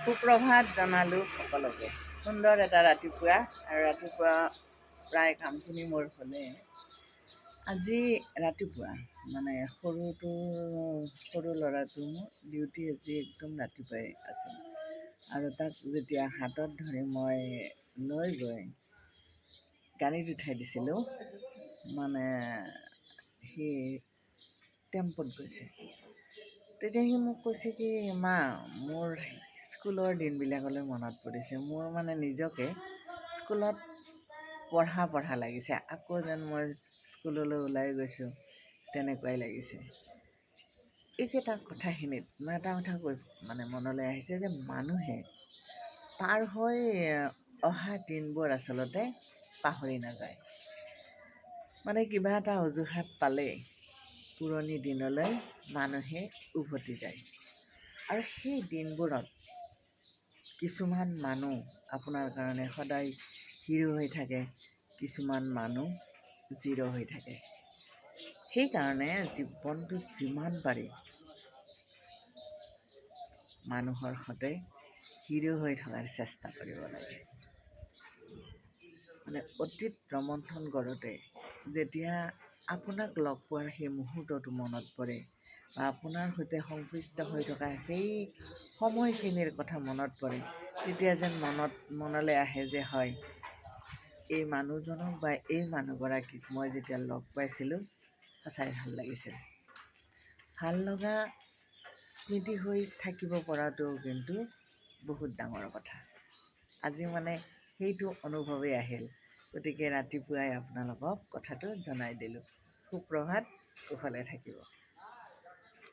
সুপ্ৰভাত জনালোঁ সকলোকে। সুন্দৰ এটা ৰাতিপুৱা আৰু ৰাতিপুৱা প্ৰায় কামখিনি মোৰ হ'লে আজি ৰাতিপুৱা মানে সৰু ল'ৰাটো মোৰ ডিউটি আজি একদম ৰাতিপুৱাই আছিল আৰু তাক যেতিয়া হাতত ধৰি মই লৈ গৈ গাড়ীত উঠাই দিছিলোঁ মানে সি টেম্পত গৈছে। তেতিয়া সি মোক কৈছে কি মা মোৰ স্কুলৰ দিনবিলাকলৈ মনত পৰিছে। মোৰ মানে নিজকে স্কুলত পঢ়া লাগিছে, আকৌ যেন মই স্কুললৈ ওলাই গৈছোঁ তেনেকুৱাই লাগিছে। এই যে তাৰ কথাখিনিত মই এটা কথা মানে মনলৈ আহিছে যে মানুহে পাৰ হৈ অহা দিনবোৰ আচলতে পাহৰি নাযায়। মানে কিবা এটা অজুহাত পালে পুৰণি দিনলৈ মানুহে উভতি যায় আৰু সেই দিনবোৰত কিছুমান মানুহ আপোনাৰ কাৰণে সদায় হিৰো হৈ থাকে, কিছুমান মানুহ জিৰ' হৈ থাকে। সেইকাৰণে জীৱনটোত যিমান পাৰি মানুহৰ সদায় হিৰো হৈ থকাৰ চেষ্টা কৰিব লাগে। মানে অতীত ৰমন্থন কৰোঁতে যেতিয়া আপোনাক লগ পোৱাৰ সেই মুহূৰ্তটো মনত পৰে বা আপোনাৰ সৈতে সম্পৃক্ত হৈ থকা সেই সময়খিনিৰ কথা মনত পৰে, তেতিয়া যেন মনলৈ আহে যে হয়, এই মানুহজনক বা এই মানুহগৰাকীক মই যেতিয়া লগ পাইছিলোঁ সঁচাই ভাল লাগিছিল। ভাল লগা স্মৃতি হৈ থাকিব পৰাটোও কিন্তু বহুত ডাঙৰ কথা। আজি মানে সেইটো অনুভৱেই আহিল, গতিকে ৰাতিপুৱাই আপোনালোকক কথাটো জনাই দিলোঁ। সুপ্ৰভাত, কুশলে থাকিব।